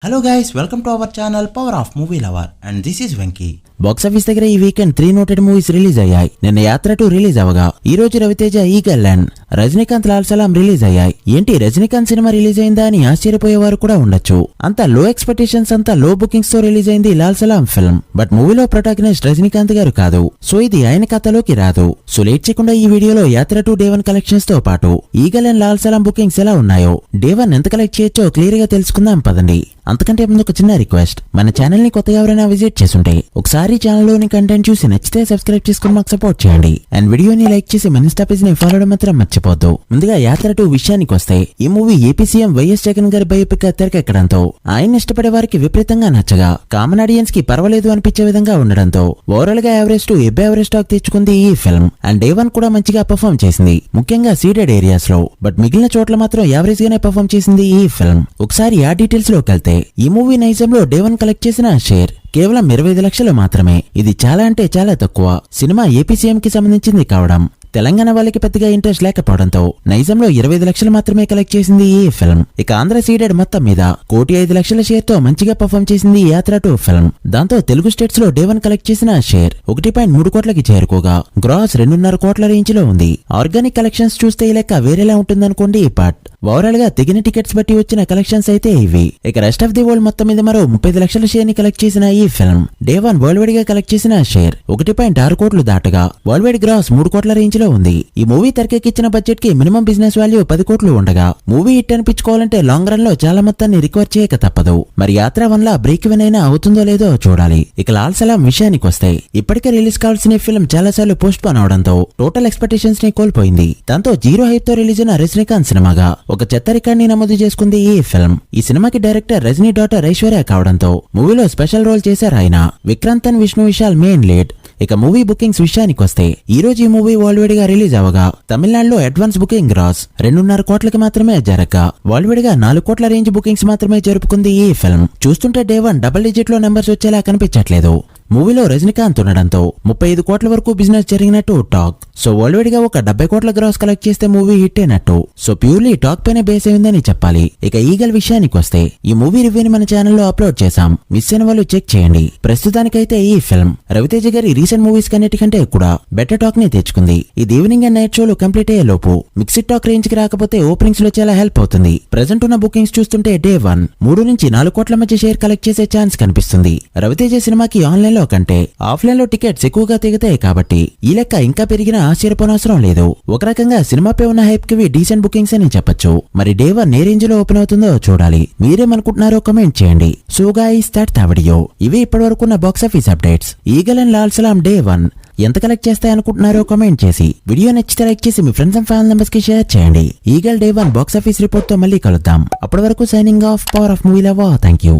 Hello guys, welcome to our channel Power of Movie Lover and this is Venky. Box office దగ్గర ఈ weekend 3 noted movies release అయ్యాయి. నిన్న యాత్ర 2 release అవగా ఈ రోజు Ravi Teja Eagle and Rajinikanth Lal Salaam release అయ్యాయి. ఏంటి రజనీకాంత్ సినిమా రిలీజ్ అయిందా అని ఆశ్చర్యపోయేవారు కూడా ఉండొచ్చు. అంతా లో ఎక్స్పెక్టేషన్స్, అంతా లో బుకింగ్స్ తో రిలీజ్ అయింది లాల్ సలాం ఫిల్మ్. బట్ మూవీలో ప్రొటాగనిస్ట్ రజనీకాంత్ గారు కాదు, సో ఇది ఆయన కథలోకి రాదు. సో లేట్ చేయకుండా ఈ వీడియోలో యాత్ర 2 డే 1 కలెక్షన్స్ తో పాటు Eagle and Lal Salaam bookings ఎలా ఉన్నాయో, డే 1 ఎంత కలెక్ట్ చేయొచ్చో క్లియర్ గా తెలుసుకుందాం పదండి. అంతకంటే ముందు ఒక చిన్న రిక్వెస్ట్, మన ఛానల్ ని కొత్తగా ఎవరైనా విజిట్ చేస్తుంటే ఒకసారి ఛానల్ లోని కంటెంట్ చూసి నచ్చితే సబ్స్క్రైబ్ చేసుకుని మాకు సపోర్ట్ చేయండి. అండ్ వీడియోని లైక్ చేసి మన ఇన్స్టా పేజ్ ని ఫాలో అవడం మాత్రం మర్చిపోద్దు. ముందుగా యాత్ర 2 విషయానికి వస్తే, ఈ movie AP CM YS Jagan గారి బయోపిక్ తెరకెక్కడంతో ఆయన ఇష్టపడే వారికి విపరీతంగా నచ్చగా, కామన్ ఆడియన్స్ కి పర్వాలేదు అనిపించే విధంగా ఉండడంతో ఓవరాల్ గా యావరేజ్ టు ఎబ్ యావరేజ్ టాక్ తెచ్చుకుంది ఈ ఫిల్మ్. అండ్ డే 1 కూడా మంచిగా పర్ఫార్మ్ చేసింది, ముఖ్యంగా సీడెడ్ ఏరియాస్ లో. బట్ మిగిలిన చోట్ల మాత్రం యావరేజ్ గానే పర్ఫార్మ్ చేసింది ఈ ఫిల్మ్. ఒకసారి ఆ డీటెయిల్స్ లోకి వెళ్తే, ఈ మూవీ నైజంలో డే 1 కలెక్ట్ చేసిన షేర్ కేవలం 25 లక్షలు మాత్రమే. ఇది చాలా అంటే చాలా తక్కువ. సినిమా ఏపీ సీఎం కి సంబంధించింది కావడం, తెలంగాణ వాళ్ళకి పెద్దగా ఇంట్రెస్ట్ లేకపోవడంతో నైజంలో 25 లక్షలు మాత్రమే కలెక్ట్ చేసింది ఈ ఫిల్మ్. ఇక ఆంధ్ర సీడెడ్ మొత్తం మీద 1,05,00,000 షేర్ తో మంచిగా పర్ఫార్మ్ చేసింది యాత్ర 2 ఫిల్మ్. దాంతో తెలుగు స్టేట్స్ లో డే 1 కలెక్ట్ చేసిన షేర్ 1.3 కోట్లకి చేరుకోగా గ్రాస్ 2.5 కోట్ల రేంజ్ లో ఉంది. ఆర్గానిక్ కలెక్షన్స్ చూస్తే ఈ లెక్క వేరేలా ఉంటుందనుకోండి. బట్ ఓవరాల్ గా తెగిన టికెట్స్ బట్టి వచ్చిన కలెక్షన్స్ అయితే ఇవి. ఇక రెస్ట్ ఆఫ్ ది వరల్డ్ మొత్తం మీద మరో 35 లక్షల షేర్ ని కలెక్ట్ చేసిన ఈ ఫిల్మ్ డే 1 వరల్డ్ వైడ్ గా కలెక్ట్ చేసిన షేర్ 1.6 కోట్లు దాటగా వరల్డ్ వైడ్ గ్రాస్ 3 కోట్ల రేంజ్ లో ఉంది. ఈ మూవీ తెరకెక్కించిన బడ్జెట్ కి మినిమం బిజినెస్ వాల్యూ 10 కోట్లు ఉండగా, మూవీ హిట్ అనిపించుకోవాలంటే లాంగ్ రన్ లో చాలా మొత్తాన్ని రికవర్ చేయక తప్పదు. మరి యాత్ర 1 లా బ్రేక్ ఈవెన్ అయినా అవుతుందో లేదో చూడాలి. ఇక లాల్ సలాం విషయానికి వస్తే, ఇప్పటికే రిలీజ్ కావాల్సిన ఫిల్మ్ చాలా సార్లు పోస్ట్ పోన్ అవడంతో టోటల్ ఎక్స్పెక్టేషన్స్ ని కోల్పోయింది. దాంతో జీరో హైప్ తో రిలీజ్ అయిన రజనీకాంత్ సినిమాగా ఒక చెత్త రికార్డ్ ని నమోదు చేసుకుంది ఈ ఫిల్మ్. ఈ సినిమాకి డైరెక్టర్ రజనీ డాటర్ ఐశ్వర్య కావడంతో మూవీలో స్పెషల్ రోల్ చేశారు ఆయన. Vikrant and Vishnu Vishal main lead. ఇక మూవీ బుకింగ్స్ విషయానికి వస్తే, ఈ రోజు ఈ మూవీ వరల్డ్ వైడ్ గా రిలీజ్ అవగా తమిళనాడులో అడ్వాన్స్ బుకింగ్ గ్రాస్ 2.5 కోట్లకి మాత్రమే జరగగా, వరల్డ్ వైడ్ గా 4 కోట్ల రేంజ్ బుకింగ్స్ మాత్రమే జరుపుకుంది ఈ ఫిల్మ్. చూస్తుంటే డే 1 డబుల్ డిజిట్ లో నెంబర్స్ వచ్చేలా కనిపించట్లేదు. మూవీలో రజనీకాంత్ ఉండడంతో 35 కోట్ల వరకు బిజినెస్ జరిగినట్టు టాక్. సో వరల్డ్ వైడ్ గా ఒక 70 కోట్ల గ్రాస్ కలెక్ట్ చేస్తే మూవీ హిట్ అయినట్టు. సో ప్యూర్లీ టాక్ పైన బేస్ అయిందని చెప్పాలి. ఇక ఈగల్ విషయానికి వస్తే, ఈ మూవీ రివ్యూని మన ఛానల్లో అప్లోడ్ చేశాం, మిస్ అయిన వాళ్ళు చెక్ చేయండి. ప్రస్తుతానికైతే ఈ ఫిల్మ్ రవితేజ గారి రీసెంట్ మూవీస్ కన్నిటికంటే కూడా బెటర్ టాక్ ని తెచ్చుకుంది. ఈ ఈవినింగ్ అండ్ నైట్ షోలు కంప్లీట్ అయ్యే లోపు మిక్స్డ్ టాక్ రేంజ్ కి రాకపోతే ఓపెనింగ్స్ లో చాలా హెల్ప్ అవుతుంది. ప్రెజెంట్ ఉన్న బుకింగ్స్ చూస్తుంటే డే 1 3 నుంచి 4 కోట్ల మధ్య షేర్ కలెక్ట్ చేసే ఛాన్స్ కనిపిస్తుంది. రవితేజ సినిమాకి ఆన్లైన్ లో కంటే ఆఫ్లైన్ లో టికెట్స్ ఎక్కువగా తెగుతాయి కాబట్టి ఈ లెక్క ఇంకా పెరిగినా ఆశ్చర్యపోనవసరం లేదు. ఒక రకంగా సినిమాపై ఉన్న హైప్ కి డీసెంట్ బుకింగ్స్ అని చెప్పొచ్చు. మరి డే 1 ఏ రేంజ్ లో ఓపెన్ అవుతుందో చూడాలి. మీరేమనుకుంటున్నారో కమెంట్ చేయండి. So guys, that's the video. ఇవి ఇప్పటివరకు ఉన్న box office updates. Eagle and Lal Salaam day 1 ఎంత కలెక్ట్ చేస్తాయనుకుంటున్నారో కమెంట్ చేసి, వీడియో నచ్చితే లైక్ చేసి మీ ఫ్రెండ్స్ అండ్ ఫ్యామిలీ మెంబర్స్ కి షేర్ చేయండి. Eagle day 1 box office report తో మళ్ళీ కలుద్దాం. అప్పటి వరకు signing off, power of movie lover. Thank you.